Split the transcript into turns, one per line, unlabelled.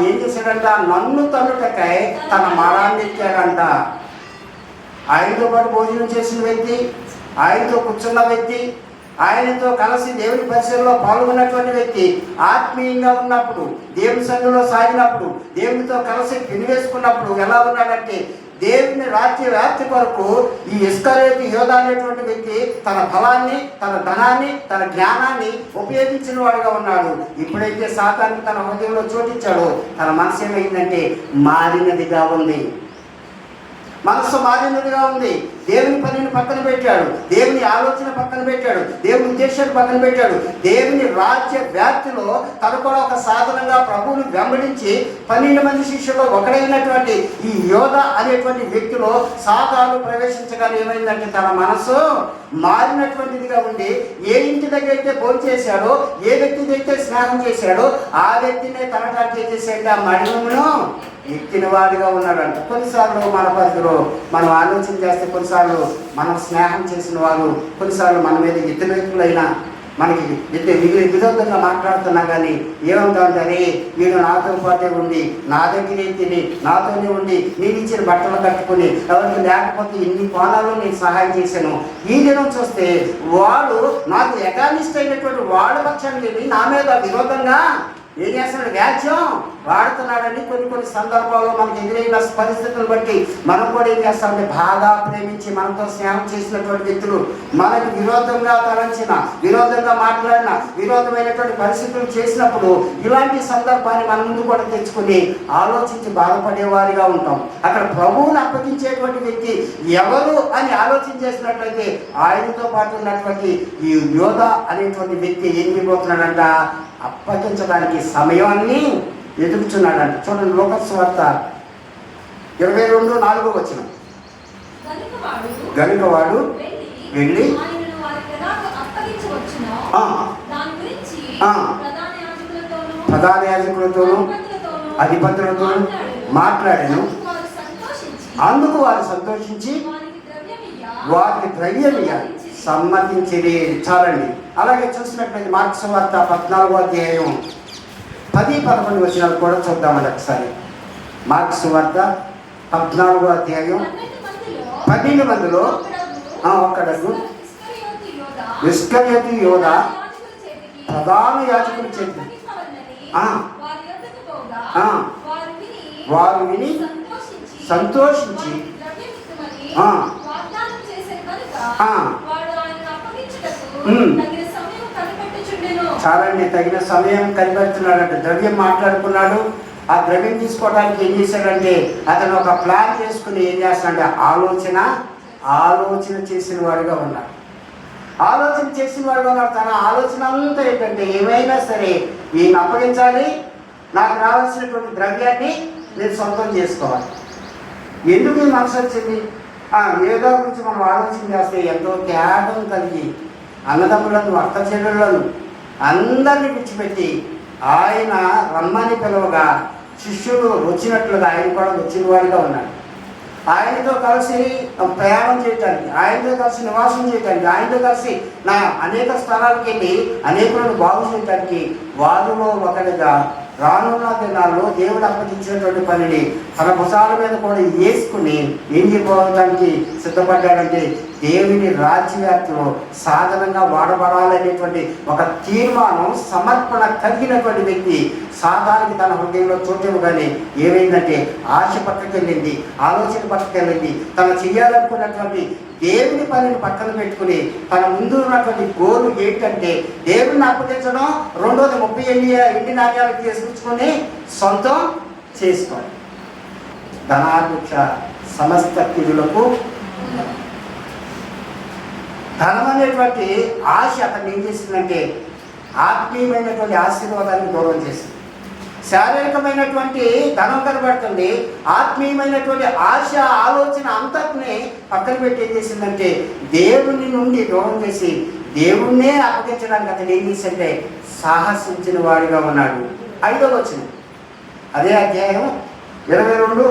ఏం చేశాడంట, నన్ను తన్నుటకై తన మరాన్ని ఎత్తాడంట. ఆయనతో పాటు భోజనం చేసిన వ్యక్తి, ఆయనతో కూర్చున్న వ్యక్తి, ఆయనతో కలిసి దేవుని పరిచయంలో పాల్గొన్నటువంటి వ్యక్తి, ఆత్మీయంగా ఉన్నప్పుడు, దేవుని సన్నిధిలో సాగినప్పుడు, దేవునితో కలిసి పినివేసుకున్నప్పుడు ఎలా ఉన్నాడంటే, దేవుని రాజ్య వ్యాప్తి కొరకు ఈ ఇస్కరియోతు యోధా అనేటువంటి వ్యక్తి తన బలాన్ని, తన ధనాన్ని, తన జ్ఞానాన్ని ఉపయోగించిన వాడుగా ఉన్నాడు. ఎప్పుడైతే సాతానికి తన హృదయంలో చోటిచ్చాడో తన మనసు ఏమైందంటే మారినదిగా ఉంది. మనస్సు మారినదిగా ఉంది. దేవుని పనిని పక్కన పెట్టాడు, దేవుని ఆలోచన పక్కన పెట్టాడు, దేవుని ఉద్దేశాన్ని పక్కన పెట్టాడు. దేవుని రాజ్య వ్యాప్తిలో తను కూడా ఒక సాధనంగా ప్రభువుని వెంబడించి 12 మంది శిష్యుల్లో ఒకడైనటువంటి ఈ యోధ అనేటువంటి వ్యక్తిలో సాతాను ప్రవేశించగానే ఏమైందంటే తన మనసు మారినటువంటిదిగా ఉండి, ఏ ఇంటి దగ్గర అయితే భోజనం చేశాడో, ఏ వ్యక్తి అయితే స్నానం చేశాడో ఆ వ్యక్తినే తనటానికి చేసేట మడిమను ఎక్కిన వాడిగా ఉన్నాడంట. కొన్నిసార్లు మన పరిధిలో మనం ఆలోచన చేస్తే, కొన్నిసార్లు మనం స్నేహం చేసిన వాళ్ళు కొన్నిసార్లు మన మీద వ్యతిరేకులైనా మనకి విరోధంగా మాట్లాడుతున్నా కానీ ఏమంటామంటే, అరే వీడు నాతో పాటే ఉండి, నా దగ్గరే తిని, నాతోనే ఉండి, నేను ఇచ్చిన బట్టలు కట్టుకుని, ఎవరికి లేకపోతే ఇన్ని కోణాల్లో నేను సహాయం చేశాను. ఈ దినం చూస్తే వాడు నాకు ఎగానిస్ట్ అయినటువంటి వాడు పక్షాన్ని వెళ్ళి నా మీద విరోధంగా ఏం చేస్తున్నాడు, వ్యాజ్యం వాడుతున్నాడని కొన్ని సందర్భాల్లో మనకు ఎదురైన పరిస్థితులను బట్టి మనం కూడా ఏం చేస్తామంటే, బాగా ప్రేమించి మనతో స్నేహం చేసినటువంటి వ్యక్తులు మనకు విరోధంగా తలంచిన, విరోధంగా మాట్లాడిన, విరోధమైనటువంటి పరిస్థితులు చేసినప్పుడు ఇలాంటి సందర్భాన్ని మన ముందు కూడా తెచ్చుకుని ఆలోచించి బాధపడేవారిగా ఉంటాం. అక్కడ ప్రభువుని అప్పగించేటువంటి వ్యక్తి ఎవరు అని ఆలోచన చేసినట్లయితే ఆయనతో పాటు ఉన్నటువంటి ఈ యోధ అనేటువంటి వ్యక్తి ఏం చేయబోతున్నాడంట, అప్పగించడానికి సమయాన్ని ఎదుగుతున్నాడంట. చూడండి, లోకస్ వార్త 22:4 గనుక వాడు వెళ్ళి ప్రధాన యాజకులతోనూ అధిపతులతోనూ మాట్లాడాను. అందుకు వారు సంతోషించి వారికి ద్రవ్యం ఇయ్యాలి సమ్మతించిరి. చాలండి. అలాగే చూసినట్లయితే మార్క్స్ వార్త 14వ అధ్యాయం 10-11 వచనాలు కూడా చూద్దామండి ఒకసారి. మార్క్స్ వార్త 14వ అధ్యాయం 12 మందిలో ఒక్కడకు ఇస్కరియోతు యోధ ప్రధాన యాజకుల చేతికి వారు విని సంతోషించి చాలండి, తగిన సమయం కనిపెడుతున్నాడంటే ద్రవ్యం మాట్లాడుకున్నాడు. ఆ ద్రవ్యం తీసుకోవడానికి ఏం చేశాడంటే అతను ఒక ప్లాన్ చేసుకుని ఏం చేస్తాడంటే ఆలోచన చేసిన వాడుగా ఉన్నాడు. తన ఆలోచన అంతా ఏంటంటే ఏమైనా సరే ఈయన అప్పగించాలి, నాకు రావాల్సినటువంటి ద్రవ్యాన్ని నేను సొంతం చేసుకోవాలి. ఎందుకు ఈ మనసు వచ్చింది? ఏదో గురించి మనం ఆలోచన చేస్తే ఎంతో త్యాగం కలిగి అన్నదమ్ములను, అక్క చెల్లెళ్ళను అందరినీ విడిచిపెట్టి ఆయన రమ్మని పిలువగా శిష్యులు వచ్చినట్లుగా ఆయన కూడా వచ్చిన వాడిగా ఉన్నాడు. ఆయనతో కలిసి ప్రయాణం చేయటానికి, ఆయనతో కలిసి నివాసం చేయటానికి, ఆయనతో కలిసి అనేక స్థలాలకు వెళ్ళి అనేకులను బాగు చేయటానికి వారిలో ఒకరిగా రానున్న దినాల్లో దేవుడు అప్పగించినటువంటి పనిని తన భుజాల మీద కూడా వేసుకుని ఏం చేయడానికి సిద్ధపడ్డాడంటే దేవుని రాజ్యవ్యాప్తిలో సాధనంగా వాడబడాలనేటువంటి ఒక తీర్మానం, సమర్పణ కలిగినటువంటి వ్యక్తి సాధారణకి తన హృదయంలో చోటివ్వగానే ఏమైందంటే ఆశ పక్కకెళ్ళింది, ఆలోచన పక్కకెళ్ళింది. తను చేయాలనుకున్నటువంటి దేవుని పనిని పక్కన పెట్టుకుని తన ముందు ఉన్నటువంటి గోలు ఏంటంటే దేవుడిని అప్పగించడం, రెండోది 30 ఇంటి నాణ్యాలు తీసుకుని సొంతం చేసుకోవాలి. ధనాపేక్ష సమస్త కీడులకు ధనం అనేటువంటి ఆశ అతను ఏం చేసిందంటే ఆత్మీయమైనటువంటి ఆశీర్వాదాన్ని దూరం చేసింది. శారీరకమైనటువంటి ధనం కనబడుతుంది, ఆత్మీయమైనటువంటి ఆశ, ఆలోచన అంతటిని పక్కన పెట్టి ఏం చేసిందంటే దేవుని నుండి దూరం చేసి దేవుణ్ణే అప్పగించడానికి అతను ఏం చేసిందంటే సాహసించిన వాడిగా ఉన్నాడు. 5వ వచనం అదే అధ్యాయం 22,